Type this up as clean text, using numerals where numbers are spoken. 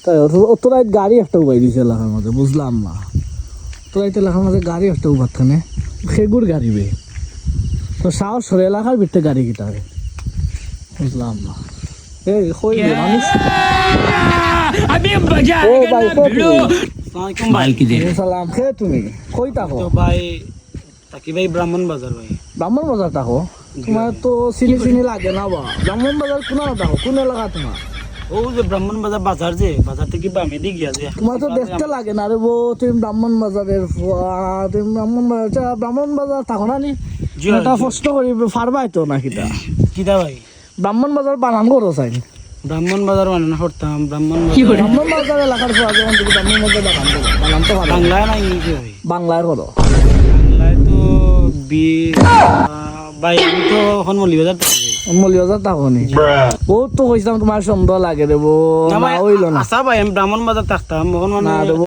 তাই তোরা গাড়ি একটা উবাই দিছে এলাকার মধ্যে, বুঝলাম না। তোরা এলাকার মধ্যে গাড়ি একটা উবার খানে খেগুর গাড়ি বে, তো সাহস সরে এলাকার ভিতরে গাড়ি কিটা রে, বুঝলাম না। এই কই মানুষ अभी मजा ও आएगा ভাই ना भिड़ो মাইল কি দে সালাম খে তুমি কই থাকো? তো ভাই তাকি ভাই ব্রাহ্মণ বাজার ভাই। ব্রাহ্মণ বাজার থাকো? তোমার তো চিনি লাগে না বা। ব্রাহ্মণ বাজার কোন থাকো, কোন এলাকা তোমার? ও যে ব্রাহ্মণ বাজার বাজার যে বাজার থেকে বামে দিক গিয়া যে তোমার তো দেখতে লাগে না রে বো, তুমি ব্রাহ্মণ বাজারের তুমি ব্রাহ্মণ বাজার থাকো না নি? জি, এটা জি। প্রশ্ন করি ফারবাই তো না কিটা? কিটা ভাই ব্রাহ্মণ বাজার বানান করো চাই? ব্রাহ্মণ বাজার মানে না করতাম ব্রাহ্মণ ব্রাহ্মণ বাজার এলাকার পর যেমন তুমি ব্রাহ্মণ বাজার বানান তো ভালো। বাংলায় না ইংরেজি ভাই? বাংলায় করো। বাংলায় তো বি ভাই আমি তো এখন মলি বাজার থাকি ভাই। মলিবাজার থাকো নি? ও তো কইছিলাম তোমার সন্দেহ লাগে রে বো, না না ভাই হইলো না। আচ্ছা ভাই আমি ব্রাহ্মণ বাজার থাকতাম এখন না মানে রে বো।